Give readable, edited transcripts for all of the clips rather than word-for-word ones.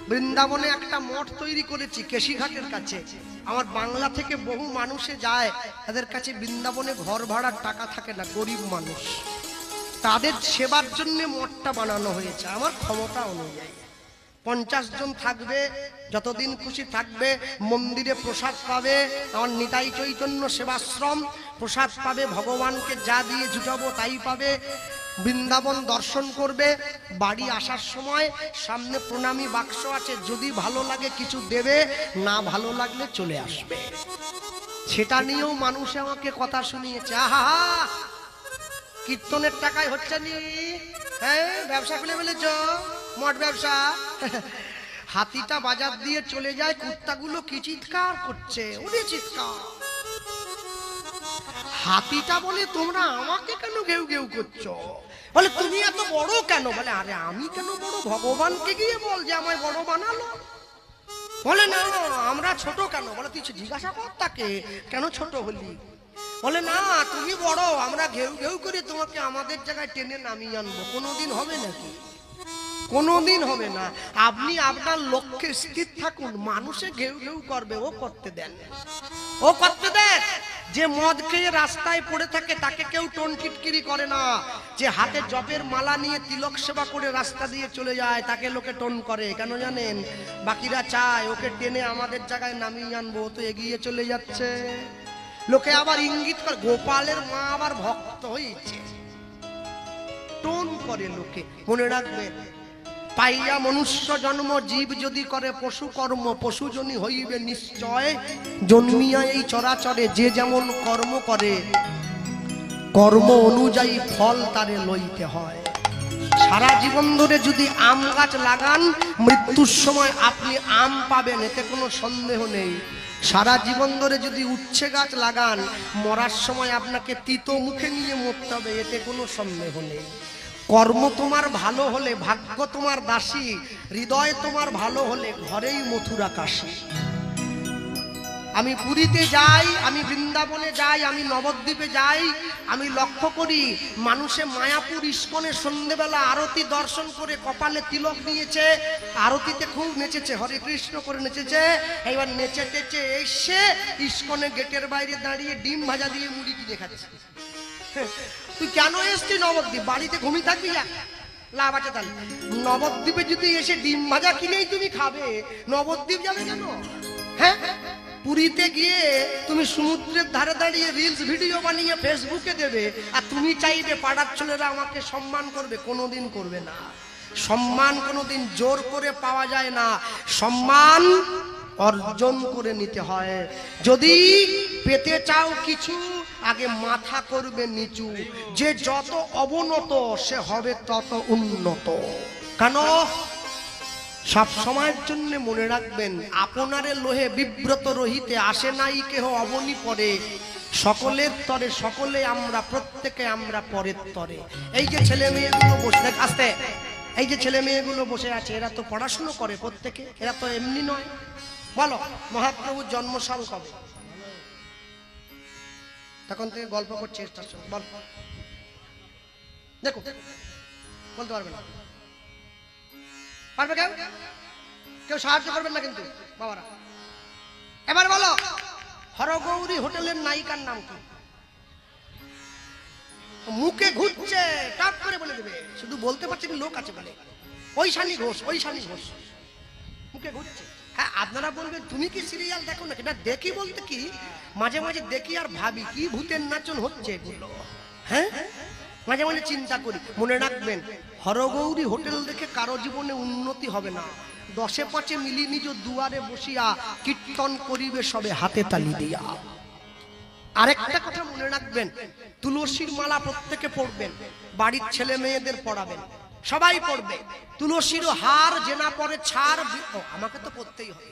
বৃন্দাবনে একটা মঠ তৈরি করেছি কেশিঘাটের কাছে। আমার বাংলা থেকে বহু মানুষে যায়, তাদের কাছে বৃন্দাবনে ঘর ভাড়ার টাকা থাকে না, গরিব মানুষ, তাদের সেবার জন্য মঠটা বানানো হয়েছে আমার ক্ষমতা অনুযায়ী। 50 জন থাকবে, যতদিন খুশি থাকবে, মন্দিরে প্রসাদ পাবে, আমার নিতাই চৈতন্য সেবাশ্রম প্রসাদ পাবে, ভগবানকে যা দিয়ে জুটাবো তাই পাবে, বৃন্দাবন দর্শন করবে, বাড়ি আসার সময় সামনে প্রণামী বাক্স আছে, যদি ভালো লাগে কিছু দেবে, না ভালো লাগলে চলে আসবে। সেটা নিয়েও মানুষ আমাকে কথা শুনিয়েছে, আহা কীর্তনের টাকায় হচ্ছে নি, হ্যাঁ ব্যবসা খুলে ফেলেছ, মঠ ব্যবসা। হাতিটা বাজার দিয়ে চলে যায়, কুত্তাগুলো কি চিৎকার করছে, ওরে চিৎকার। হাতিটা বলে তোমরা আমাকে কেন ঘেউ ঘেউ করছো? বলে তুমি এত বড় কেন? বলে আরে আমি কেন বড়, ভগবানকে গিয়ে বল যে আমায় বড় বানালো। বলে না আমরা ছোট কেন? বলে তুই জিজ্ঞাসা কর তাকে কেন ছোট হলি। বলে না তুমি বড়, আমরা ঘেউ ঘেউ করে তোমাকে আমাদের জায়গায় টেনে নামিয়ে আনবো। কোনোদিন হবে নাকি? কোনোদিন হবে না। আপনি আপনার লক্ষ্যে স্থির থাকুন, মানুষে ঘেউ ঘেউ করবে, ও করতে দেন, ও করতে দেন। যে মদ খেয়ে রাস্তায় পড়ে থাকে তাকে কেউ টোন টিটকিরি করে না, যে হাতে জপের মালা নিয়ে তিলক সেবা করে রাস্তা দিয়ে চলে যায় তাকে লোকে টোন করে। কেন জানেন? বাকিরা চায় ওকে টেনে আমাদের জায়গায় নামিয়ে আনবো, তো এগিয়ে চলে যাচ্ছে। লোকে আবার ইঙ্গিত করে, গোপালের মা আবার ভক্ত হয়েছে, টোন করে লোকে। মনে রাখবেন, পাইয়া মনুষ্য জন্ম, জীব যদি করে পশু কর্ম, পশুজনী হইবে নিশ্চয়। জন্মিয়া এই চরাচরে যে যেমন কর্ম করে, কর্ম অনুযায়ী ফল তারে লইতে হয়। সারা জীবন ধরে যদি আম গাছ লাগান, মৃত্যুর সময় আপনি আম পাবেন, এতে কোনো সন্দেহ নেই। সারা জীবন ধরে যদি উচ্ছে গাছ লাগান, মরার সময় আপনাকে তিতো মুখে নিয়ে মরতে হবে, এতে কোনো সন্দেহ নেই। কর্ম তোমার ভালো হলে ভাগ্য তোমার দাসী, হৃদয় তোমার ভালো হলে ঘরেই মথুরা কাশী। আমি পুরীতে যাই, আমি বৃন্দাবনে যাই, আমি নবদ্বীপে যাই, আমি লক্ষ্য করি মানুষে মায়াপুর ইস্কনে সন্ধ্যেবেলা আরতি দর্শন করে কপালে তিলক নিয়েছে, আরতিতে খুব নেচেছে, হরে কৃষ্ণ করে নেচেছে। এবার নেচে টেচে এসে ইস্কনে গেটের বাইরে দাঁড়িয়ে ডিম ভাজা দিয়ে মুড়ি কিনে খাচ্ছে। তুই কেন এসছি নবদ্বীপ? বাড়িতে ঘুমিয়ে থাকবি না, লাভ আছে তাহলে। নবদ্বীপে যদি এসে ডিম ভাজা কিনেই তুমি খাবে, নবদ্বীপ যাবে কেন? হ্যাঁ, পুরীতে গিয়ে তুমি সমুদ্রের ধারে দাঁড়িয়ে রিলস ভিডিও বানিয়ে ফেসবুকে দেবে, আর তুমি চাইবে পাড়ার ছেলেরা আমাকে সম্মান করবে, কোনোদিন করবে না। সম্মান কোনোদিন জোর করে পাওয়া যায় না, সম্মান অর্জন করে নিতে হয়। যদি পেতে চাও কিছু, আগে মাথা করবে নিচু। যে যত অবনত সে হবে তত উন্নত। কেন? সব সময়ের জন্য মনে রাখবেন, আপনারে লোহে বিব্রত রহিতে আসে নাই কেহ অবনি পরে, সকলের তরে সকলে আমরা, প্রত্যেকে আমরা পরের তরে। এই যে ছেলে মেয়েগুলো বসে আসতে, এই যে ছেলে মেয়েগুলো বসে আছে, এরা তো পড়াশুনো করে প্রত্যেকে, এরা তো এমনি নয়। বলো মহাপ্রভুর জন্মসাল কবে? তখন থেকে গল্প করছে স্টেশন, বল দেখো, বলতে পারবে না, পারবে কেউ? কেউ সাহায্য করবেন না কিন্তু বাবারা। এবার বলো, হরগৌরী হোটেলের নায়িকার নাম কি? মুখে ঘুরছে, টাপ করে বলে দেবে, শুধু বলতে পারছে না, লোক আছে বলে, ঐশানী ঘোষ, ঐশানী ঘোষ, মুখে ঘুরছে। হ্যাঁ, আপনারা বলবেন তুমি কি সিরিয়াল দেখো না? এটা দেখি বলতে কি, মাঝে মাঝে দেখি আর ভাবি কি ভূতের নাচন হচ্ছে এগুলো। হ্যাঁ, মাঝে মাঝে চিন্তা করি। মনে রাখবেন, হরগৌরী হোটেল দেখে কারো জীবনে উন্নতি হবে না। 10-5 মিলি নিজ দুয়ারে বসিয়া কীর্তন করিবে সবে হাতে তালি দিয়া। আরেকটা কথা মনে রাখবেন, তুলসীর মালা প্রত্যেকে পড়বেন, বাড়ির ছেলে মেয়েদের পড়াবেন, সবাই পড়বে। তুলসীর হার জেনা পরে ছাড়, আমাকে তো পড়তেই হবে।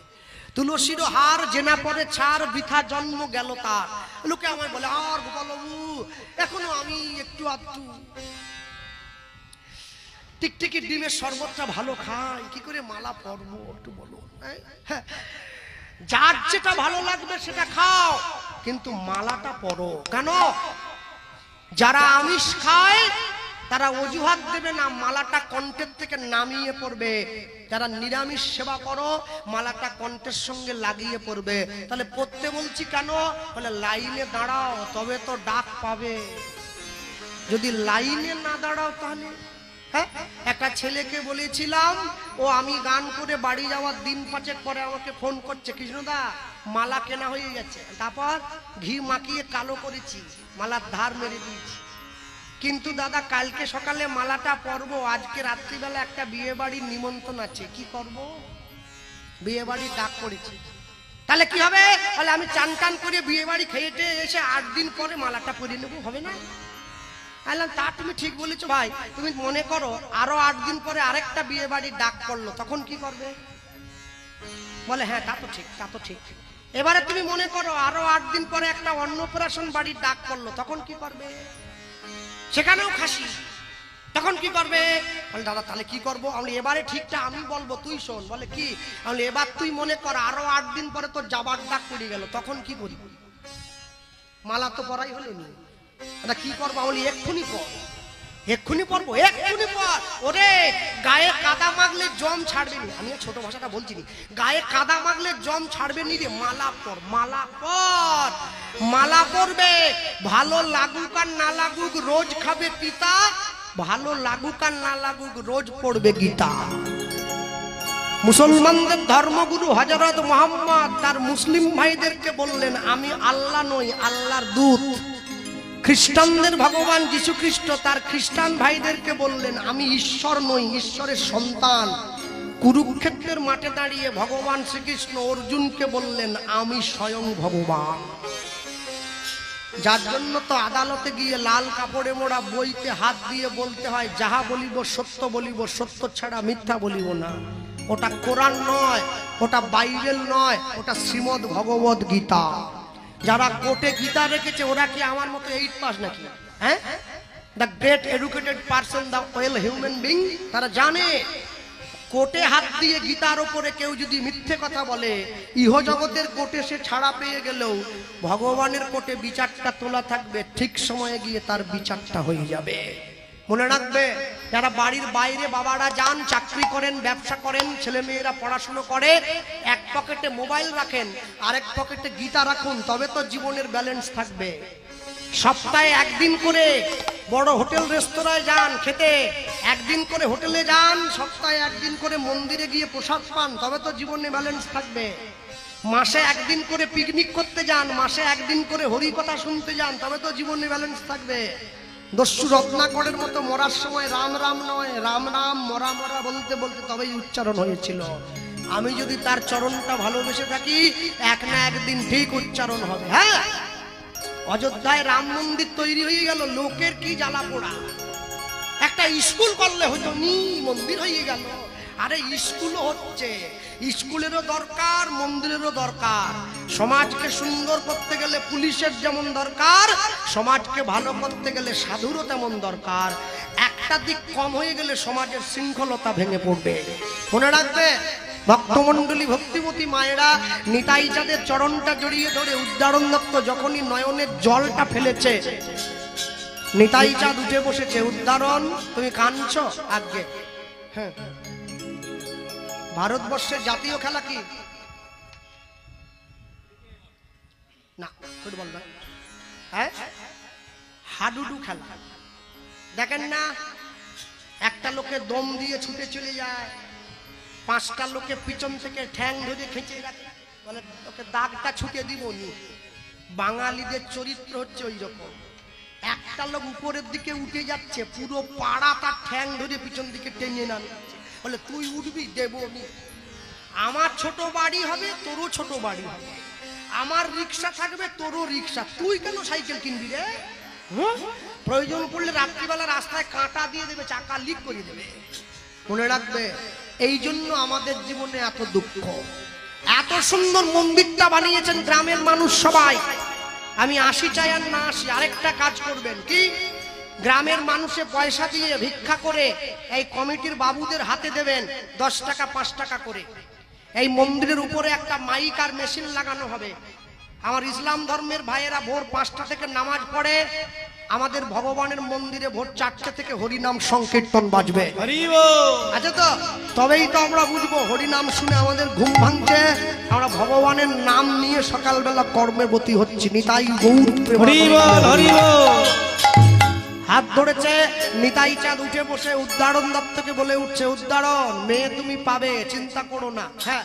তুলসীর হার জেনা পরে ছাড়, বৃথা জন্ম গেল তার। লোকে আমায় বলে, আর গোপালবাবু এখনো আমি একটু আধটু টিকটিকি ডিমের শরবতটা ভালো খাই, কি করে মালা পরবো একটু বলো। যার যেটা ভালো লাগবে সেটা খাও, কিন্তু মালাটা পরো। কেন? যারা আমিষ খায় তারা অজুহাত দেবে না, মালাটা কণ্ঠের থেকে নামিয়ে পড়বে। যারা নিরামিষ সেবা করো মালাটা কণ্ঠের সঙ্গে লাগিয়ে পড়বে। তাহলে পড়তে বলছি কেন? বলে লাইনে দাঁড়াও তবে তো ডাক পাবে। যদি লাইনে না দাঁড়াও তাহলে হ্যাঁ। একটা ছেলেকে বলেছিলাম, ও আমি গান করে বাড়ি যাওয়ার দিন 5 পরে আমাকে ফোন করছে, কৃষ্ণদা মালা কেনা হয়ে গেছে, তারপর ঘি মাখিয়ে কালো করেছি, মালার ধার মেরে দিয়েছি, কিন্তু দাদা কালকে সকালে মালাটা পরবো, আজকে রাত্রিবেলা একটা বিয়ে বাড়ির নিমন্ত্রণ আছে, কি করব? বিয়ে বাড়ির ডাক পড়েছে, তাহলে কি হবে? তাহলে আমি চান টান করে বিয়ে বাড়ি খেয়েটে এসে 8 দিন পরে মালাটা পরিয়ে নেবো, হবে না? বললাম তা তুমি ঠিক বলেছো ভাই, তুমি মনে করো আরো 8 দিন পরে আরেকটা বিয়ে বাড়ির ডাক পড়লো, তখন কি করবে? বলে হ্যাঁ তা তো ঠিক, তা তো ঠিক। এবারে তুমি মনে করো আরো 8 দিন পরে একটা অন্নপ্রাশন বাড়ির ডাক পড়লো, তখন কি করবে? সেখানেও খাসি, তখন কি করবে? বলে দাদা তাহলে কি করবো? আমি এবারে ঠিকটা আমি বলবো, তুই শোন। বলে কি? আমি এবার তুই মনে কর আরো 8 দিন পরে তোর যাবার ডাক পড়ে গেল, তখন কি করি? মালা তো পরাই হলেনি, এটা কি করবো? বলি এক্ষুনি পর, এক্ষুনি পরবো, এক্ষুনি পর। ওরে গায়ে কাদা মাগলে জম ছাড়বে নি, আমি ছোট ভাষাটা বলছি নি, গায়ে কাদা মাগলে জম ছাড়বে নি রে, মালা পর, মালা পর, মালা পরবে। ভালো লাগুক আর না লাগুক রোজ খাবে পিতা, ভালো লাগুক আর না লাগুক রোজ পড়বে গীতা। মুসলমানদের ধর্মগুরু হযরত মুহাম্মদ তার মুসলিম ভাইদেরকে বললেন, আমি আল্লাহ নই, আল্লাহর দূত। খ্রিস্টানদের ভগবান যীশু খ্রিস্ট তার খ্রিস্টান ভাইদেরকে বললেন, আমি ঈশ্বর নই, ঈশ্বরের সন্তান। কুরুক্ষেত্রের মাঠে দাঁড়িয়ে ভগবান শ্রীকৃষ্ণ অর্জুনকে বললেন, আমি স্বয়ং ভগবান। যার জন্য তো আদালতে গিয়ে লাল কাপড়ে মোড়া বইতে হাত দিয়ে বলতে হয়, যাহা বলিব সত্য বলিব, সত্য ছাড়া মিথ্যা বলিব না। ওটা কোরআন নয়, ওটা বাইবেল নয়, ওটা শ্রীমদ ভগবত গীতা। যারা কোর্টে গীতা রেখেছে ওরা কি আমার মতো 8 পাস নাকি? হ্যাঁ, the great educated person, the well human being, তারা জানে কোর্টে হাত দিয়ে গীতার উপরে কেউ যদি মিথ্যে কথা বলে, ইহজগতের কোর্টে সে ছাড়া পেয়ে গেলেও ভগবানের কোর্টে বিচারটা তোলা থাকবে, ঠিক সময়ে গিয়ে তার বিচারটা হয়ে যাবে। মনে রাখবে, যারা বাড়ির বাইরে বাবারা যান, চাকরি করেন, ব্যবসা করেন, ছেলে মেয়েরা পড়াশুনো করে, এক পকেটে মোবাইল রাখেন, আরেক পকেটে গীতা রাখুন, তবে তো জীবনের ব্যালেন্স থাকবে। সপ্তাহে 1 দিন করে বড় হোটেল রেস্তোরাঁয় যান খেতে, 1 দিন করে হোটেলে যান, সপ্তাহে 1 দিন করে মন্দিরে গিয়ে প্রসাদ পান, তবে তো জীবনে ব্যালেন্স থাকবে। মাসে 1 দিন করে পিকনিক করতে যান, মাসে 1 দিন করে হরি কথা শুনতে যান, তবে তো জীবনে ব্যালেন্স থাকবে। দস্যু রত্নাকরের মতো মরার সময় রাম রাম নয়, রাম রাম মরা মরা বলতে বলতে তবেই উচ্চারণ হয়েছিল। আমি যদি তার চরণটা ভালোবেসে থাকি, এক না একদিন ঠিক উচ্চারণ হবে। হ্যাঁ, অযোধ্যায় রাম মন্দির তৈরি হয়ে গেল, লোকের কি জ্বালা পোড়া। একটা স্কুল করলে হতো নি, মন্দির হয়ে গেল। আরে স্কুলও হচ্ছে, স্কুলেরও দরকার, মন্দিরেরও দরকার। সমাজকে সুন্দর করতে গেলে পুলিশের যেমন দরকার, সমাজকে ভালো করতে গেলে সাধুরও তেমন দরকার। একটা দিক কম হয়ে গেলে সমাজের শৃঙ্খলতা ভেঙে পড়বে। মনে রাখবে, ভক্তমণ্ডলী ভক্তিমতী মায়েরা নিতাই চাঁদের চরণটা জড়িয়ে ধরে উদ্ধারণ দত্ত যখনই নয়নের জলটা ফেলেছে, নিতাই চাঁদ উঠে বসেছে, উদ্ধারণ তুমি কাঁদছো আজকে? হ্যাঁ, ভারতবর্ষের জাতীয় খেলা কি? না, ফুটবল না। হ্যাঁ, হাডুডু খেলা। দেখেন না, একটা লোকে দম দিয়ে ছুটে চলে যায়, 5টা লোকে পিছন থেকে ঠ্যাং ধরে খেঁচে রাখে, বলে ওকে দাগটা ছুটে দিব নি। বাঙালিদের চরিত্র হচ্ছে ওই রকম। একটা লোক উপরের দিকে উঠে যাচ্ছে, পুরো পাড়া তার ঠ্যাং ধরে পিছন দিকে টেনে নামাচ্ছে, বলে তুই উঠবি, দেবো নি। আমার ছোট বাড়ি হবে, তোরও ছোট বাড়ি হবে, আমার রিক্সা থাকবে, তোরও রিক্সা, তুই কেন সাইকেল কিনবি রে? প্রয়োজন পড়লে রাত্রিবেলা রাস্তায় কাঁটা দিয়ে দেবে, চাকা লিক করে দেবে। মনে রাখবে, এই জন্য আমাদের জীবনে এত দুঃখ। এত সুন্দর মন্দিরটা বানিয়েছেন গ্রামের মানুষ সবাই। আমি আসি চাই আর না আসি, আরেকটা কাজ করবেন কি, গ্রামের মানুষে পয়সা দিয়ে ভিক্ষা করে এই কমিটির বাবুদের হাতে দেবেন 10 টাকা 5 টাকা করে। এই মন্দিরের উপরে একটা মাইক আর মেশিন লাগানো হবে। আমার ইসলাম ধর্মের ভাইয়েরা ভোর 5টা থেকে নামাজ পড়ে, আমাদের ভগবানের মন্দিরে ভোর 4টে থেকে হরিনাম সংকীর্তন বাজবে। আচ্ছা, তো তবেই তো আমরা বুঝবো। হরিনাম শুনে আমাদের ঘুম ভাঙছে, আমরা ভগবানের নাম নিয়ে সকালবেলা কর্মে ব্রতী হচ্ছি। নিতাই গৌর হাত ধরেছে নিতাই চাঁদ, উঠে বসে উদ্দারণ দত্তকে বলে উঠছে, উদ্দারণ মেয়ে তুমি পাবে, চিন্তা করো না। হ্যাঁ,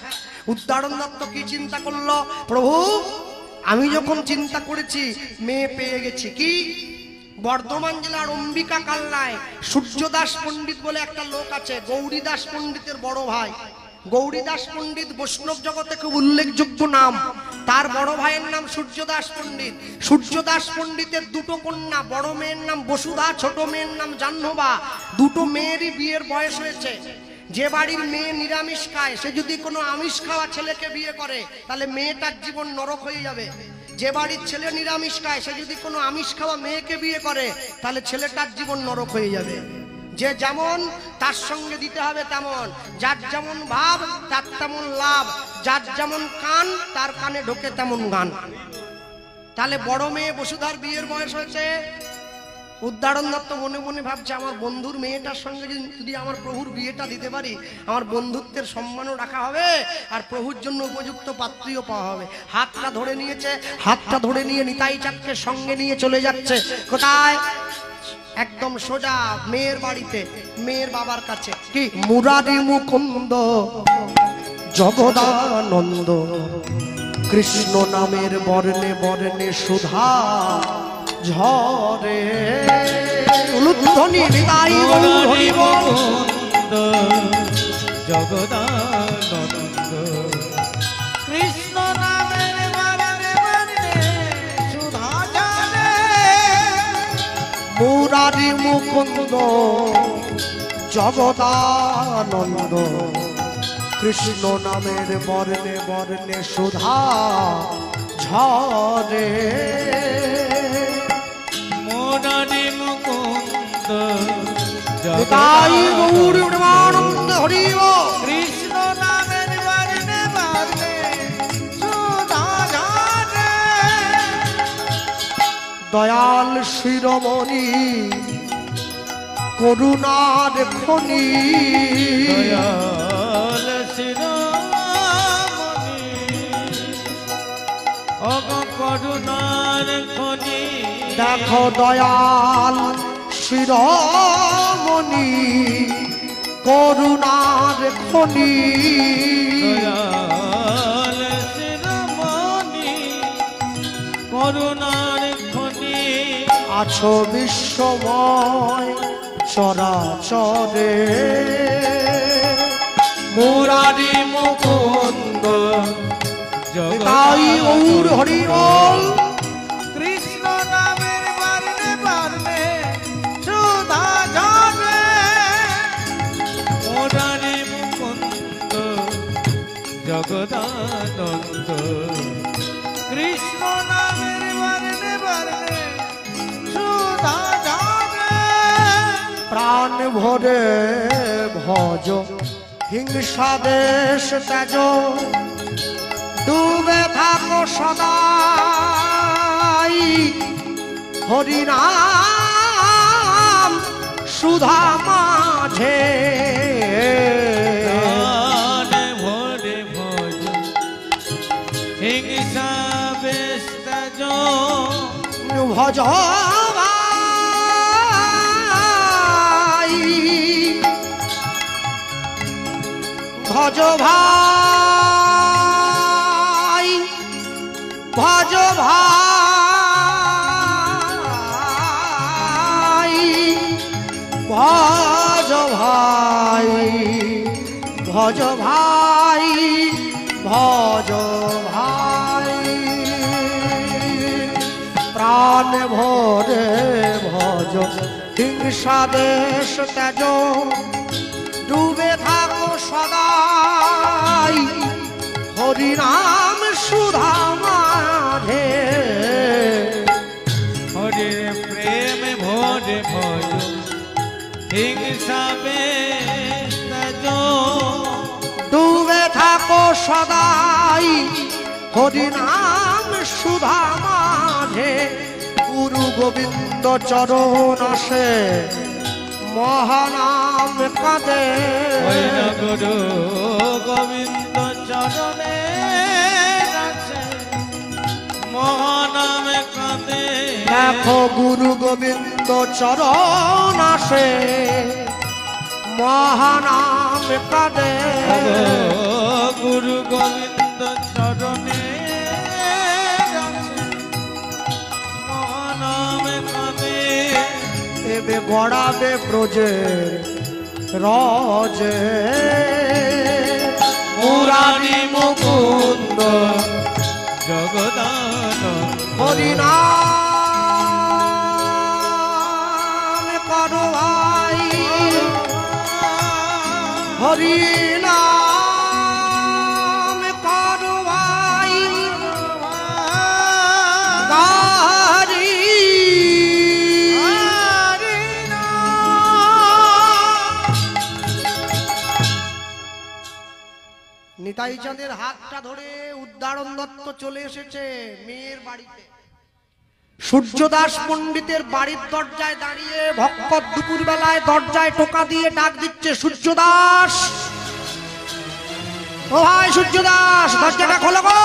উদ্দারণ দত্ত কি চিন্তা করলো? প্রভু আমি যখন চিন্তা করেছি মেয়ে পেয়ে গেছি। কি? বর্ধমান জেলার অম্বিকা কালনায় সূর্যদাস পণ্ডিত বলে একটা লোক আছে, গৌরীদাস পণ্ডিতের বড় ভাই। গৌরীদাস পণ্ডিত বৈষ্ণব জগতে খুব উল্লেখযোগ্য নাম। তার বড় ভাইয়ের নাম সূর্যদাস পণ্ডিত। সূর্যদাস পণ্ডিতের দুটো কন্যা, বড় মেয়ের নাম বসুধা, ছোট মেয়ের নাম জাহ্নবা। দুটো মেয়েরই বিয়ের বয়স হয়েছে। যে বাড়ির মেয়ে নিরামিষ খায়, সে যদি কোনো আমিষ খাওয়া ছেলেকে বিয়ে করে তাহলে মেয়েটার জীবন নরক হয়ে যাবে। যে বাড়ির ছেলে নিরামিষ খায়, সে যদি কোনো আমিষ খাওয়া মেয়েকে বিয়ে করে তাহলে ছেলেটার জীবন নরক হয়ে যাবে। যে যেমন তার সঙ্গে দিতে হবে তেমন, যার যেমন ভাব তার তেমন লাভ, যার যেমন কান তার কানে ঢোকে তেমন গান। তাহলে বড় মেয়ে বসুধার বিয়ের বয়স হয়েছে। উদ্দারণ দত্ত মনে মনে ভাবছে, আমার বন্ধুর মেয়েটার সঙ্গে যদি আমার প্রভুর বিয়েটা দিতে পারি, আমার বন্ধুত্বের সম্মানও রাখা হবে আর প্রভুর জন্য উপযুক্ত পাত্রীও পাওয়া হবে। হাতটা ধরে নিয়েছে, হাতটা ধরে নিয়ে নিতাই চাঁদকে সঙ্গে নিয়ে চলে যাচ্ছে। কোথায়? একদম সোজা মেয়ের বাড়িতে, মেয়ের বাবার কাছে। কি? মুরারি মুকুন্দ জগদানন্দ কৃষ্ণ নামের বর্ণে বর্ণে সুধা ঝরে। উলুধ্বনি নিতাই গৌর হরি বল। জগদানন্দ কৃষ্ণ নামের বর্ণে বর্ণে সুধা ঝরে। মুরারি মুকুন্দ জগদানন্দ কৃষ্ণ নামের বর্ণে বর্ণে সুধা ঝরে। মুরারি মুকুন্দ নিতাই গৌর প্রেমানন্দ হরি বল। কৃষ্ণ নামের বর্ণে বর্ণে সুধা ঝরে। দয়াল শিরোমণি করুণার খনি। দয়াল শিরোমণি অগ করুণার খনি। দেখো দয়াল শিরোমণি করুণার খনি। দয়াল শিরোমণি করুণার খনি। আছো বিশ্বময় চরাচরে। মুরারি মুকুন্দ নিতাই গৌর হরি বল। কৃষ্ণ নামের বর্ণে বর্ণে সুধা ঝরে। মুরারি মুকুন্দ জগদানন্দ কৃষ্ণ নামের বর্ণে বর্ণে সুধা ঝরে। প্রাণ ভরে ভজ হিংসা দেশ তেজ। ডুবে থাকো সদাই হরিনাম সুধা মাঝে। প্রাণ ভরে ভজ হিংসা বেশ তেজ। ভজ ভাই ভজ ভাই ভজ ভাই ভজ ভাই ভজ ভাই ভজ ভাই। প্রাণ ভরে ভজ হিংসা দেশ তেজ। ডুবে থাকো সদাই হরিনাম সুধা মাঝে। হরে প্রেম ভরে ভজ হিংসা বেশ তেজ। ডুবে থাকো সদাই হরিনাম সুধা মাঝে। গুরু গোবিন্দ চরণ আসে মহানাম কাঁদে ওই না গুরু গোবিন্দ চরণে আছে মহানামে কাঁদে। দেখো গুরু গোবিন্দ চরণ আসে মহানাম কাঁদে গুরু গোবিন্দ চরণে আছে মহানামে কাঁদে। এবে গড়াবে ব্রজের রজে মুরারি মুকুন্দ জগদানন্দ হরিনাম করো ভাই হরিনাম করো ভাই গারি নিতাই চাঁদের হাতটা ধরে উদ্দারণ দত্ত চলে এসেছে মেয়ের বাড়িতে। সূর্যদাস পণ্ডিতের বাড়ির দরজায় দাঁড়িয়ে ভক্ত দুপুর বেলায় দরজায় টোকা দিয়ে ডাক দিচ্ছে, সূর্যদাস, ও ভাই সূর্যদাস, দরজাটা খোলো গো।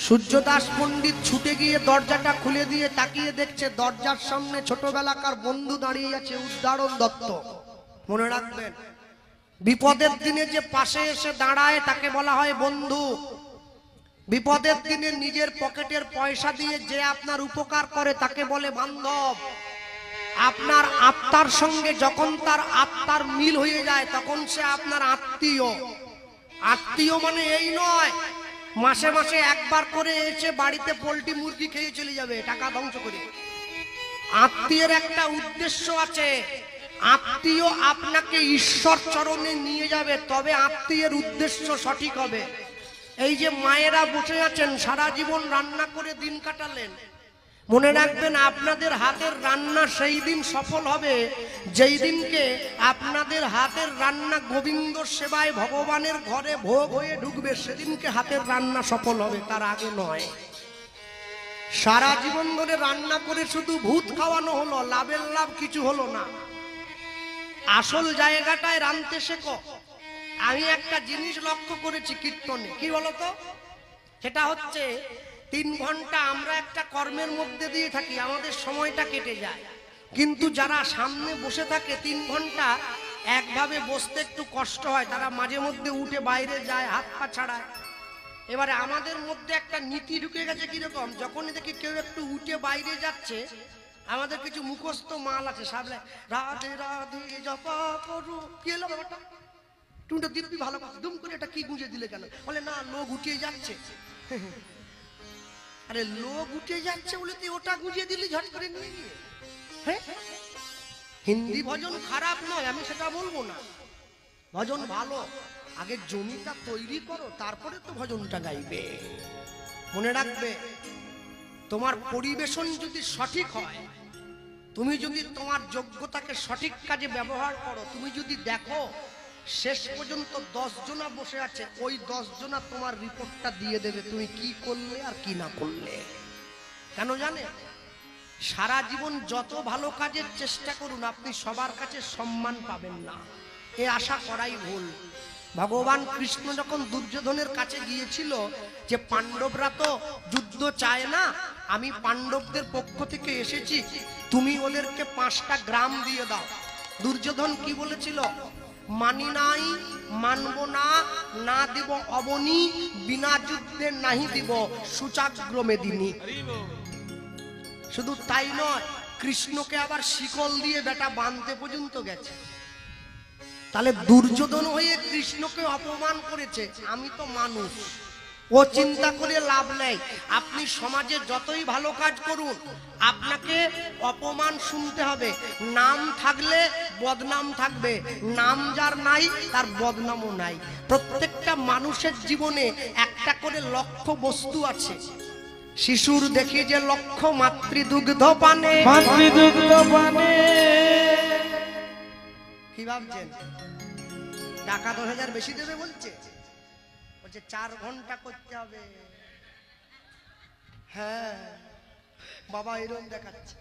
সূর্যদাস পণ্ডিত ছুটে গিয়ে দরজাটা খুলে দিয়ে তাকিয়ে দেখছে দরজার সামনে ছোটবেলাকার বন্ধু দাঁড়িয়ে আছে উদ্দারণ দত্ত। মনে রাখবেন, বিপদের দিনে যে পাশে এসে দাঁড়ায় তাকে বলা হয় বন্ধু। বিপদের দিনে নিজের পকেটের পয়সা দিয়ে যে আপনার উপকার করে তাকে বলে বান্ধব। আপনার আত্মার সঙ্গে যখন তার আত্মার মিল হয়ে যায় তখন সে আপনার আত্মীয়। আত্মীয় মানে এই নয় মাসে মাসে একবার করে এসে বাড়িতে পোল্ট্রি মুরগি খেয়ে চলে যাবে টাকা ধ্বংস করে। আত্মীয়ের একটা উদ্দেশ্য আছে, আত্মীয় আপনাকে ঈশ্বর চরণে নিয়ে যাবে, তবে আত্মীয়ের উদ্দেশ্য সঠিক হবে। এই যে মায়েরা বসে আছেন সারা জীবন রান্না করে দিন কাটালেন, মনে রাখবেন আপনাদের হাতের রান্না সেই দিন সফল হবে যেই দিনকে আপনাদের হাতের রান্না গোবিন্দর সেবায় ভগবানের ঘরে ভোগ হয়ে ঢুকবে, সেদিনকে হাতের রান্না সফল হবে, তার আগে নয়। সারা জীবন ধরে রান্না করে শুধু ভূত খাওয়ানো হলো, লাভের লাভ কিছু হলো না। আসল জায়গাটায় রাঁধতে শেখো। আমি একটা জিনিস লক্ষ্য করেছি কীর্তনে, কি বলতো, সেটা হচ্ছে 3 ঘন্টা আমরা একটা কর্মের মধ্যে দিয়ে থাকি, আমাদের সময়টা কেটে যায়। কিন্তু যারা সামনে বসে থাকে 3 ঘন্টা একভাবে বসতে একটু কষ্ট হয়, তারা মাঝে মধ্যে উঠে বাইরে যায়, হাত পা ছাড়ায়। এবারে আমাদের মধ্যে একটা নীতি ঢুকে গেছে, কিরকম, যখনই দেখি কেউ একটু উঠে বাইরে যাচ্ছে, আমাদের কিছু মুখস্থ মাল আছে, সাবলে রাধে রাধে জপা করো, কি হলো ব্যাপারটা, তুমি তো দিব্যি ভালো কথা, দুম করে এটা কি গুঁজে দিলে কেন, বলে না লোক উঠে যাচ্ছে। আরে লোক উঠে যাচ্ছে বলে তুই ওটা গুঁজে দিলি ঝট করে নিয়ে গিয়ে। হ্যাঁ, হিন্দি ভজন খারাপ নয়, আমি সেটা বলবো না, ভজন ভালো, আগে জমিটা তৈরি করো তারপরে তো ভজনটা গাইবে। মনে রাখবে, তোমার পরিবেশন যদি সঠিক হয়, তুমি যদি তোমার যোগ্যতাকে সঠিক কাজে ব্যবহার করো, তুমি যদি দেখো শেষ পর্যন্ত 10 জনা বসে আছে, ওই 10 জনা তোমার রিপোর্টটা দিয়ে দেবে তুমি কি করলে আর কি না করলে। কেন জানে, সারা জীবন যত ভালো কাজের চেষ্টা করুন আপনি সবার কাছে সম্মান পাবেন না, এ আশা করাই ভুল। ভগবান কৃষ্ণ যখন দুর্যোধনের কাছে গিয়েছিল যে পাণ্ডবরা তো যুদ্ধ চায় না, আমি পাণ্ডবদের পক্ষ থেকে এসেছি, তুমি ওদেরকে 5টা গ্রাম দিয়ে দাও। দুর্যোধন কি বলেছিল, মানি নাই, মানব না, না দিব অবনী, বিনা যুদ্ধে নাহি দিব সুচাগ্রমে দিনী। শুধু তাই নয়, কৃষ্ণকে আবার শিকল দিয়ে বেটা বাঁধতে পর্যন্ত গেছে। তাহলে দুর্যোধন হয়ে কৃষ্ণকে অপমান করেছে, আমি তো মানুষ, ও চিন্তা করে লাভ নেই। আপনি সমাজে যতই ভালো কাজ করুন আপনাকে অপমান শুনতে হবে, নাম থাকলে বদনাম থাকবে, নাম যার নাই তার বদনামও নাই। প্রত্যেকটা মানুষের জীবনে একটা করে লক্ষ্য বস্তু আছে। শিশুর দেখি যে লক্ষ্য মাতৃদুগ্ধ পানে, মাতৃদুগ্ধ পানে। কি ভাবছেন টাকা 10,000 বেশি দেবে বলছে, বলছে 4 ঘন্টা করতে হবে। হ্যাঁ, বাবা এরকম দেখাচ্ছে।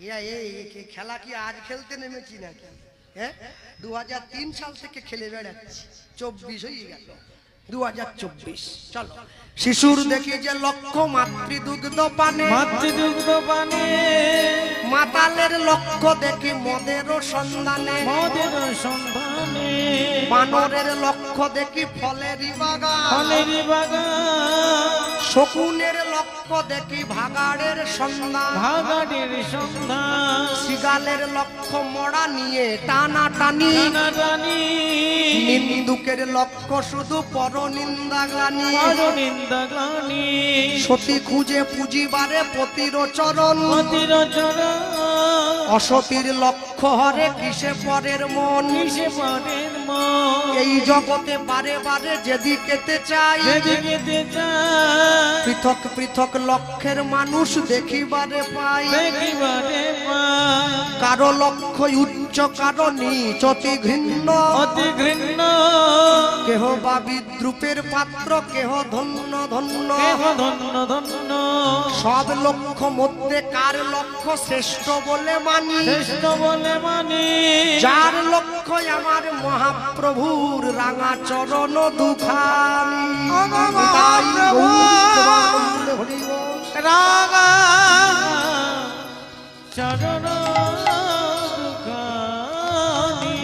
এরা এই খেলা কি আজ খেলতে নেমেছি নাকি? হ্যাঁ, 2003 সাল থেকে খেলে বেড়াচ্ছি, 24 হয়ে গেল, 2024। চলো, শিশুর দেখি যে লক্ষ্য মাতৃদুগ্ধ পানে, মাতৃদুগ্ধ পানে, মাতালের লক্ষ্য দেখি মদের সন্ধানে, মদের সন্ধানে, বানরের লক্ষ্য দেখি ফলেরই বাগান, ফলেরই বাগান, শকুনের লক্ষ্য দেখি ভাগাড়ের সন্ধান, ভাগাড়ের সন্ধান, শিগালের লক্ষ্য মরা নিয়ে টানাটানি, টানাটানি, নিন্দুকের লক্ষ্য শুধু পরনিন্দা গ্লানি, পরনিন্দা গ্লানি, সতী খুঁজে পুঁজিবারে পতির চরণ, পতির চরণ, অসতীর লক্ষ্য হরে কিসে পরের মন, কিসে পরের মন, এই জগতে বারে বারে যেদিকেতে চাই, যেদিকেতে চাই, পৃথক পৃথক লক্ষ্যের মানুষ দেখিবারে পাই, দেখিবারে পাই, কারো লক্ষ্য উচ্চ কারো নিচ, অতি ঘৃণ্য, অতি ঘৃণ্য, কেহ বা বিদ্রুপের পাত্র, কেহ ধন্য ধন্য, কেহ ধন্য ধন্য, সব লক্ষ্য মধ্যে কার লক্ষ্য শ্রেষ্ঠ বলে মানি, শ্রেষ্ঠ বলে মানি, যার লক্ষ্য আমার মহাপ্রভুর রাঙা চরণ দুখানি। তাই গৌরবানন্দ হরি বল। রাঙা চরণ দুখানি।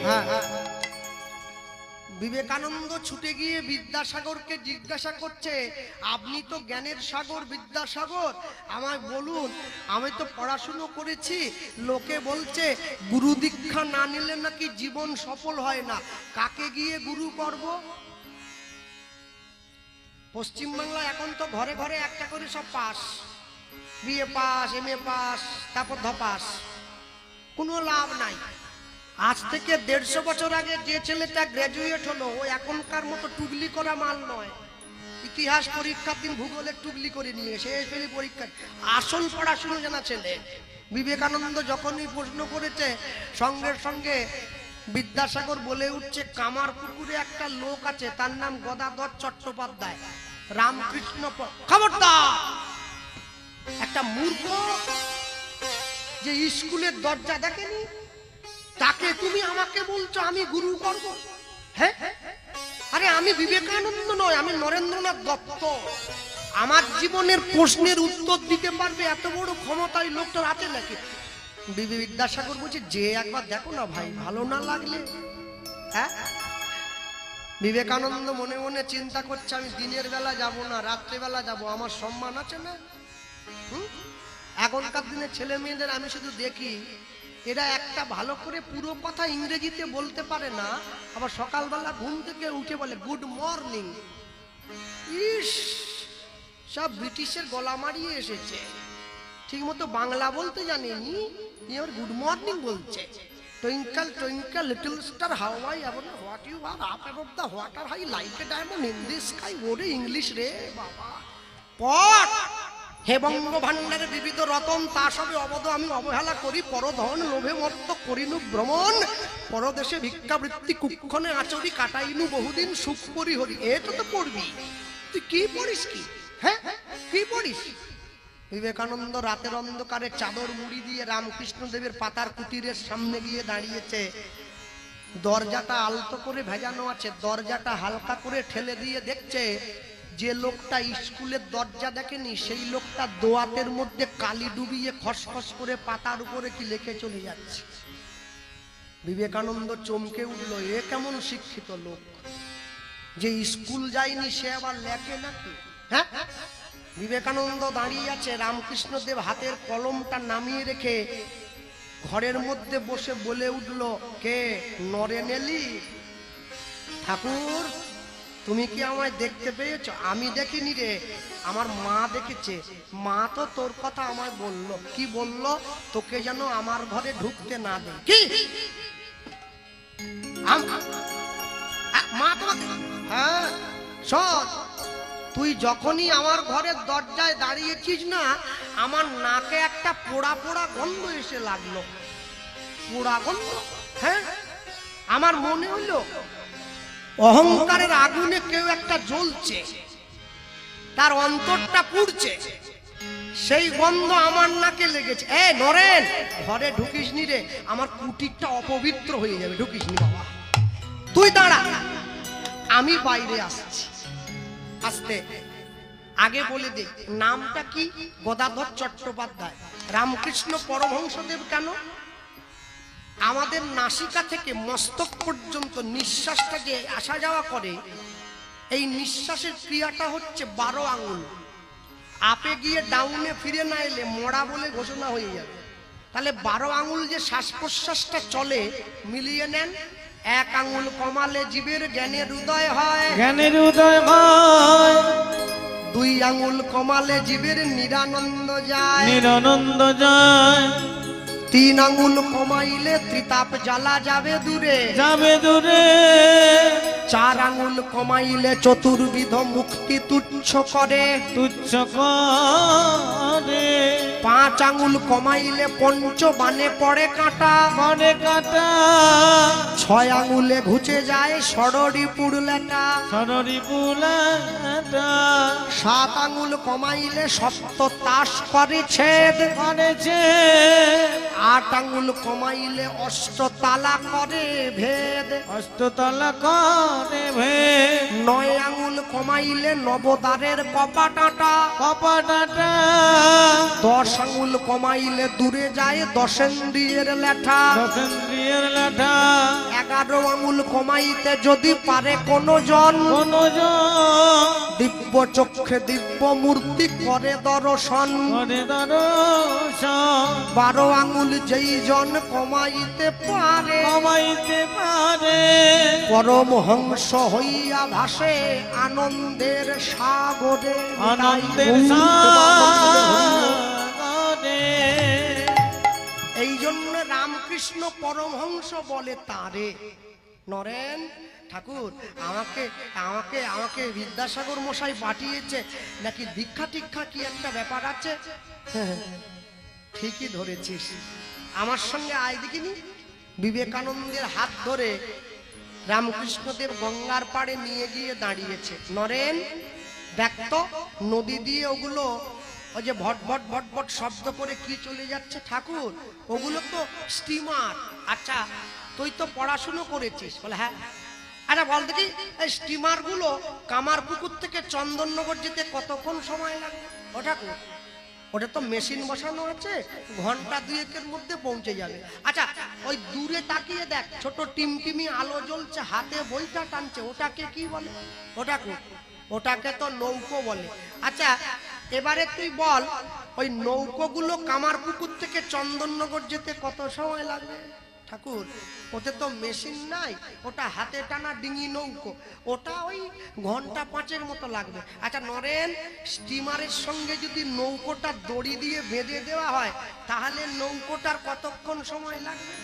হ্যাঁ, বিবেকানন্দ ছুটে গিয়ে বিদ্যাসাগরকে জিজ্ঞাসা করছে, আপনি তো জ্ঞানের সাগর, বিদ্যাসাগর, আমায় বলুন, আমি তো পড়াশুনো করেছি, লোকে বলছে গুরু দীক্ষা না নিলে নাকি জীবন সফল হয় না, কাকে গিয়ে গুরু করব? পশ্চিমবাংলায় এখন তো ঘরে ঘরে একটা করে সব pass, BA pass, MA pass, তারপর ধপাস, কোনো লাভ নাই। আজ থেকে 150 বছর আগে যে ছেলেটা গ্রাজুয়েট হলো, ও এখনকার মতো টুগলি করা মাল নয়। ইতিহাস পরীক্ষার দিন ভূগোলের টুগলি করে নিয়ে শেষ ফেলি পরীক্ষা, আসল পড়াশুনো জানা ছেলে। বিবেকানন্দ যখনই প্রশ্ন করেছে, সঙ্গে সঙ্গে বিদ্যাসাগর বলে উঠছে, কামারপুকুরে একটা লোক আছে, তার নাম গদাধর চট্টোপাধ্যায়, রামকৃষ্ণ। খবরদার, একটা মূর্খ যে স্কুলের দরজা দেখেনি, তাকে তুমি আমাকে বলছো আমি গুরু করব? হ্যাঁ, আরে আমি বিবেকানন্দ নয়, আমি নরেন্দ্রনাথ দত্ত। আমার জীবনের প্রশ্নের উত্তর দিতে পারবে এত বড় ক্ষমতা এই লোকটার আছে নাকি? বিদ্যাসাগর বলছে, যে একবার দেখো না ভাই, ভালো না লাগলে। হ্যাঁ, বিবেকানন্দ মনে মনে চিন্তা করছে, আমি দিনের বেলা যাব না, রাত্রেবেলা যাব, আমার সম্মান আছে না? এখনকার দিনে ছেলে মেয়েদের আমি শুধু দেখি, এরা একটা ভালো করে পুরো কথা ইংরেজিতে বলতে পারে না, আবার সকালবেলা ঘুম থেকে উঠে বলে গুড মর্নিং। ইস, সব ব্রিটিশের গলা মারিয়ে এসেছে, ঠিক মতো বাংলা বলতে জানেনি, এবার গুড মর্নিং বলছে। Twinkle twinkle little star how I ever what you are up above the water high like a diamond in the sky. ওরে ইংলিশ রে বাবা, পট হে বঙ্গ ভান্ডারে বিবিধ রতন, তা সবে অবদ আমি অবহেলা করি, পরধন লোভে মত্ত করিনু ভ্রমণ, পরদেশে ভিক্ষাবৃত্তি কুক্ষণে আচরি, কাটাইনু বহুদিন সুখ পরিহরি। এটা তো পড়বি, তুই কি পড়িস কি? হ্যাঁ, কি পড়িস? বিবেকানন্দ রাতের অন্ধকারে চাদর মুড়ি দিয়ে রামকৃষ্ণ দেবের পাতার কুটিরের সামনে গিয়ে দাঁড়িয়েছে। দরজাটা আলতো করে ভেজানো আছে, দরজাটা হালকা করে ঠেলে দিয়ে দেখছে, যে লোকটা স্কুলের দরজা দেখেনি, সেই লোকটা দোয়াতের মধ্যে কালি ডুবিয়ে খসখস করে পাতার উপরে কি লিখে চলে যাচ্ছে। বিবেকানন্দ চমকে উঠল, এ কেমন শিক্ষিত লোক, যে স্কুল যায়নি সে আবার লেখে নাকি? হ্যাঁ, বিবেকানন্দ দাঁড়িয়ে আছে, রামকৃষ্ণ দেব হাতের কলমটা নামিয়ে রেখে ঘরের মধ্যে বসে বলে উঠল, কে নরেন এলি? ঠাকুর, তুমি কি আমায় দেখতে পেয়েছো? আমি দেখিনি রে, আমার মা দেখেছে। মা তো তোর কথা আমায় বললো। কি বললো? তোকে যেন আমার ঘরে ঢুকতে না দেয়। কি মা তোমাকে? হ্যাঁ, শোন, তুই যখনই আমার ঘরের দরজায় দাঁড়িয়েছিস না, আমার নাকে একটা পোড়া পোড়া গন্ধ এসে লাগলো। পোড়া গন্ধ? হ্যাঁ, আমার মনে হলো অহংকারের আগুনে কেউ একটা জ্বলছে, তার অন্তরটা পুড়ছে। সেই গন্ধ আমার নাকে লেগেছে। এ নরেন, ঘরে ঢুকিস নি রে, আমার কুটিরটা অপবিত্র হয়ে যাবে, ঢুকিস নি বাবা। তুই দাঁড়া, আমি বাইরে আসছি। আসতে আগে বলে দে, নামটা কি? গদাধর চট্টোপাধ্যায়। রামকৃষ্ণ পরমহংসদেব কেন? আমাদের নাসিকা থেকে মস্তক পর্যন্ত নিঃশ্বাসটা যে আসা যাওয়া করে, এই নিঃশ্বাসের ক্রিয়াটা হচ্ছে 12 আঙুল। আপে গিয়ে ডাউনে ফিরে না এলে মরা বলে ঘোষণা হয়ে যাবে। তাহলে 12 আঙুল যে শ্বাস প্রশ্বাসটা চলে, মিলিয়ে নেন। 1 আঙুল কমালে জীবের জ্ঞানের উদয় হয়, জ্ঞানের উদয় হয়। 2 আঙুল কমালে জীবের নিরানন্দ যায়, নিরানন্দ যায়। 3 আঙুল কমাইলে ত্রিতাপ জ্বালা যাবে দূরে, যাবে দূরে। 4 আঙুল কমাইলে চতুর্বিধ মুক্তি তুচ্ছ করে, তুচ্ছ করে। 5 আঙুল কমাইলে পঞ্চ বানে পড়ে কাঁটা, মনে কাটা। 6 আঙুলে ঘুচে যায় ষড়রি পুরলেটা, সররি পুলাটা। 7 আঙুল কমাইলে সপ্ত তাস করে ছেদ, করেছে। 8 আঙুল কমাইলে অষ্টতালা করে ভেদ, অষ্টতলা করে ভেদ। 9 আঙুল কমাইলে নবদ্বারের কপাটাটা, কপাটাটা। 10 আঙুল কমাইলে দূরে যায় দশেন্দ্রিয়ের লেঠা, দশেন্দ্রিয়ের লাঠা। 11 আঙুল কমাইতে যদি পারে কোনো জন, কোন দিব্য চক্ষে দিব্য মূর্তি করে দর্শন, করে দর্শন। 12 আঙুল যেই জন কমাইতে পারে, কমাইতে পারে। পরমহংস হইয়া ভাসে আনন্দের সাগরে, আনন্দের সাগরে। এই জন্য রামকৃষ্ণ পরমহংস বলে তারে। নরেন ঠাকুর, আমাকে আমাকে আমাকে বিদ্যাসাগর মশাই পাঠিয়েছে, নাকি দীক্ষা টিক্ষা কি একটা ব্যাপার আছে? ঠিকই ধরেছিস, আমার সঙ্গে আয় দেখিনি। বিবেকানন্দের হাত ধরে রামকৃষ্ণদেব গঙ্গার পাড়ে নিয়ে গিয়ে দাঁড়িয়েছে। নরেন দেখ তো, নদী দিয়ে ওগুলো ওই যে ভট ভট ভট ভট শব্দ করে কি চলে যাচ্ছে ঠাকুর, ওগুলো তো স্টিমার। আচ্ছা তুই তো পড়াশুনো করেছিস? বলে হ্যাঁ। আচ্ছা বল দেখি, এই স্টিমার গুলো কামারপুকুর থেকে চন্দননগর যেতে কতক্ষণ সময় লাগে? ও ঠাকুর, ওটা তো মেশিন বসানো আছে, ঘন্টা 2-1-এর মধ্যে পৌঁছে যাবে। আচ্ছা ওই দূরে তাকিয়ে দেখ, ছোট টিমটিমি আলো জ্বলছে, হাতে বইটা টানছে, ওটাকে কি বলে? ওটাকে তো নৌকো বলে। আচ্ছা এবারে তুই বল, ওই নৌকোগুলো কামারপুকুর থেকে চন্দননগর যেতে কত সময় লাগবে? ঠাকুর, ওতে তো মেশিন নাই, ওটা হাতে টানা ডিঙি নৌকো, ওটা ওই ঘন্টা 5-এর মতো লাগবে। আচ্ছা নরেন, স্টিমারের সঙ্গে যদি নৌকোটা দড়ি দিয়ে বেঁধে দেওয়া হয়, তাহলে নৌকোটার কতক্ষণ সময় লাগবে?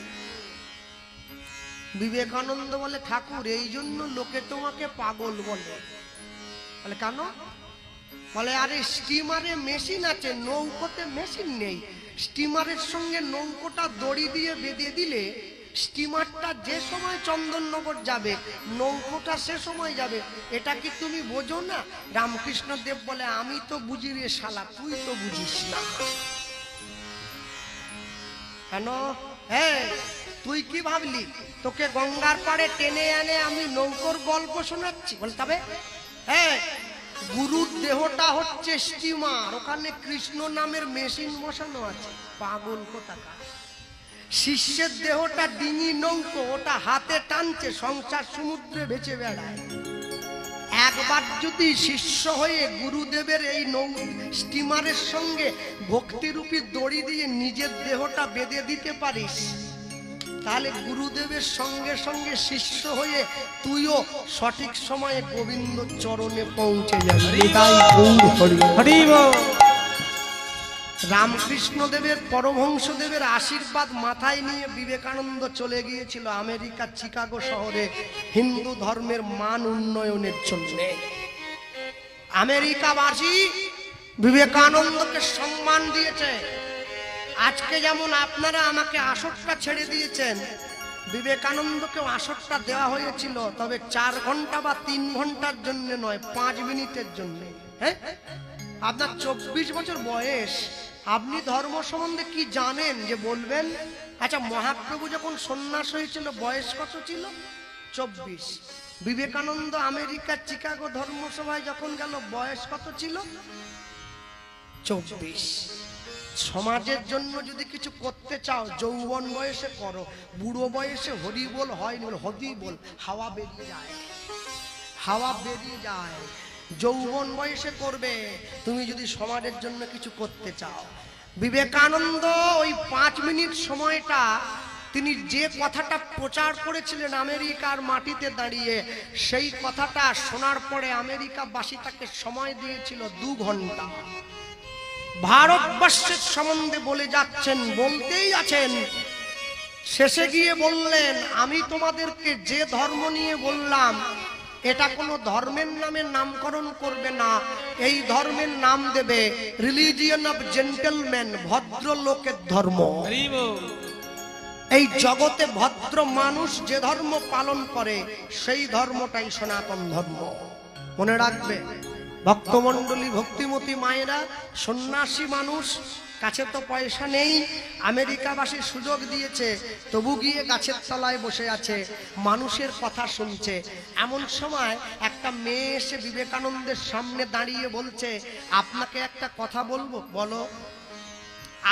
বিবেকানন্দ বলে ঠাকুর, এই জন্য লোকে তোমাকে পাগল বলে। বলে কেন? বলে আরে স্টিমারে মেশিন আছে, নৌকোতে মেশিন নেই। স্টিমারের সঙ্গে নৌকোটা দড়ি দিয়ে বেঁধে দিলে স্টিমারটা যে সময় চন্দননগর যাবে, নৌকোটা সে সময় যাবে। এটা কি তুমি বোঝো না? রামকৃষ্ণ দেব বলে আমি তো বুঝি রে শালা, তুই তো বুঝিস না। কেন? হ্যাঁ, তুই কি ভাবলি তোকে গঙ্গার পাড়ে টেনে এনে আমি নৌকোর গল্প শোনাচ্ছি? বল তবে হ্যাঁ, গুরুর দেহটা হচ্ছে স্টিমার, ওখানে কৃষ্ণ নামের মেশিন বসানো আছে, পাগল কোথাকার। শিষ্যের দেহটা ডিঙি নৌকো, ওটা হাতে টানছে, সংসার সমুদ্রে ভেসে বেড়ায়। একবার যদি শিষ্য হয়ে গুরুদেবের এই স্টিমারের সঙ্গে ভক্তিরূপী দড়ি দিয়ে নিজের দেহটা বেঁধে দিতে পারিস, তাহলে গুরুদেবের সঙ্গে সঙ্গে শিষ্য হয়ে তুইও সঠিক সময়ে গোবিন্দ চরণে পৌঁছে যাবি। রামকৃষ্ণ দেবের পরমহংস দেবের আশীর্বাদ মাথায় নিয়ে বিবেকানন্দ চলে গিয়েছিল আমেরিকার চিকাগো শহরে হিন্দু ধর্মের মান উন্নয়নের জন্য। আমেরিকাবাসী বিবেকানন্দকে সম্মান দিয়েছে। আজকে যেমন আপনারা আমাকে আসরটা ছেড়ে দিয়েছেন, বিবেকানন্দকেও আসরটা দেওয়া হয়েছিল, তবে 4 ঘন্টা বা 3 ঘন্টার জন্য নয়, 5 মিনিটের জন্য। হ্যাঁ, আপনার 24 বছর বয়স, আপনি ধর্ম সম্বন্ধে কি জানেন যে বলবেন? আচ্ছা, মহাপ্রভু যখন সন্ন্যাস হয়েছিল বয়স কত ছিল? 24। বিবেকানন্দ আমেরিকার চিকাগো ধর্মসভায় যখন গেল বয়স কত ছিল? 24। সমাজের জন্য যদি কিছু করতে চাও যৌবন বয়সে করো, বুড়ো বয়সে হরি বল হয় না, হদি বল, হাওয়া বেরিয়ে যায়, হাওয়া বেরিয়ে যায়। যৌবন বয়সে করবে তুমি যদি সমাজের জন্য কিছু করতে চাও। বিবেকানন্দ ওই 5 মিনিট সময়টা তিনি যে কথাটা প্রচার করেছিলেন আমেরিকার মাটিতে দাঁড়িয়ে, সেই কথাটা শোনার পরে আমেরিকাবাসী তাকে সময় দিয়েছিল 2 ঘন্টা। ভারতবর্ষের সম্বন্ধে বলে যাচ্ছেন, বলতেই আছেন, শেষে গিয়ে বললেন, আমি তোমাদেরকে যে ধর্ম নিয়ে বললাম এটা কোনো ধর্মের নামে নামকরণ করবে না, এই ধর্মের নাম দেবে রিলিজিয়ন অফ জেন্টলম্যান, ভদ্র লোকের ধর্ম। এই জগতে ভদ্র মানুষ যে ধর্ম পালন করে সেই ধর্মটাই সনাতন ধর্ম। মনে রাখবে ভক্তমণ্ডলী, ভক্তিমতী মায়েরা, সন্ন্যাসী মানুষ, কাছে তো পয়সা নেই, আমেরিকাবাসী সুযোগ দিয়েছে, তবু গিয়ে গাছের তলায় বসে আছে, মানুষের কথা শুনছে। এমন সময় একটা মেয়ে এসে বিবেকানন্দের সামনে দাঁড়িয়ে বলছে, আপনাকে একটা কথা বলবো। বলো।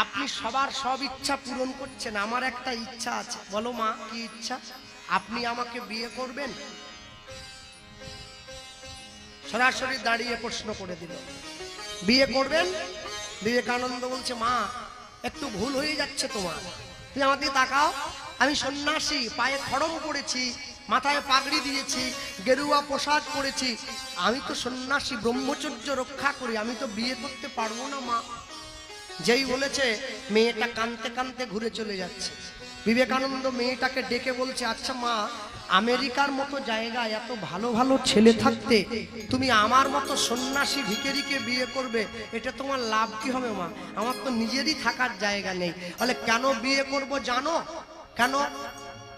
আপনি সবার সব ইচ্ছা পূরণ করছেন, আমার একটা ইচ্ছা আছে। বলো মা, কি ইচ্ছা? আপনি আমাকে বিয়ে করবেন? সরাসরি দাঁড়িয়ে প্রশ্ন করে দিল, বিয়ে করবেন? বিবেকানন্দ বলছে, মা একটু ভুল হয়ে যাচ্ছে তোমার, তুমি আমার দিকে তাকাও। আমি সন্ন্যাসী, পায়ে খড়ম পড়েছি, মাথায় পাগড়ি দিয়েছি, গেরুয়া পোশাক পরেছি, আমি তো সন্ন্যাসী, ব্রহ্মচর্য রক্ষা করি, আমি তো বিয়ে করতে পারবো না মা। যেই বলেছে মেয়েটা কাঁদতে কাঁদতে ঘুরে চলে যাচ্ছে। বিবেকানন্দ মেয়েটাকে ডেকে বলছে, আচ্ছা মা, আমেরিকার মতো জায়গায় এত ভালো ভালো ছেলে থাকতে তুমি আমার মতো সন্ন্যাসী ভিখারিকে বিয়ে করবে, এটা তোমার লাভ কি হবে মা? আমার তো নিজেরই থাকার জায়গা নেই। বলে, কেন বিয়ে করব জানো? কেন?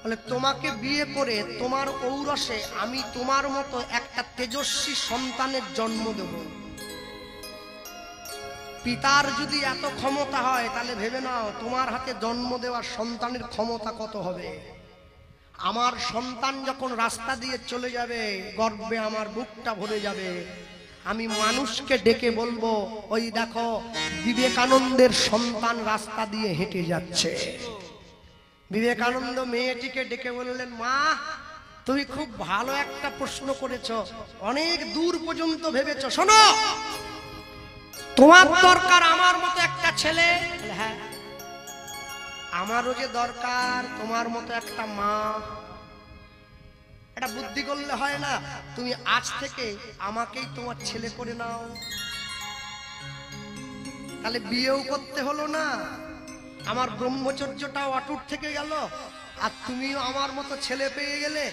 বলে, তোমাকে বিয়ে করে তোমার ঔরসে আমি তোমার মতো একটা তেজস্বী সন্তানের জন্ম দেব। পিতার যদি এত ক্ষমতা হয় তাহলে ভেবে নাও তোমার হাতে জন্ম দেওয়ার সন্তানের ক্ষমতা কত হবে। আমার সন্তান যখন রাস্তা দিয়ে চলে যাবে, গর্বে আমার বুকটা ভরে যাবে। আমি মানুষকে ডেকে বলবো, ওই দেখো বিবেকানন্দের সন্তান রাস্তা দিয়ে হেঁটে যাচ্ছে। বিবেকানন্দ মেয়েটিকে ডেকে বললেন, মা তুমি খুব ভালো একটা প্রশ্ন করেছো, অনেক দূর পর্যন্ত ভেবেছো। শোনো, তোমার দরকার আমার মতো একটা ছেলে। হ্যাঁ, আমারও যে দরকার তোমার মতো একটা মা। এটা বুদ্ধি করলে হয় না? তুমি আজ থেকে আমাকেই তোমার ছেলে করে নাও, তাহলে বিয়েও করতে হলো না, আমার ব্রহ্মচর্যটাও অটুট থেকে গেল, আর তুমিও আমার মতো ছেলে পেয়ে গেলে,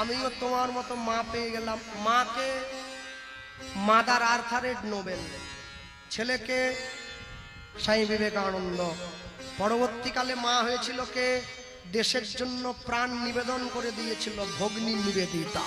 আমিও তোমার মতো মা পেয়ে গেলাম। মাকে মাদার আর্থারের নোবেল, ছেলেকে স্বামী বিবেকানন্দ। পরবর্তীকালে মা হয়েছিল কে? দেশের জন্য প্রাণ নিবেদন করে দিয়েছিল ভগ্নী নিবেদিতা।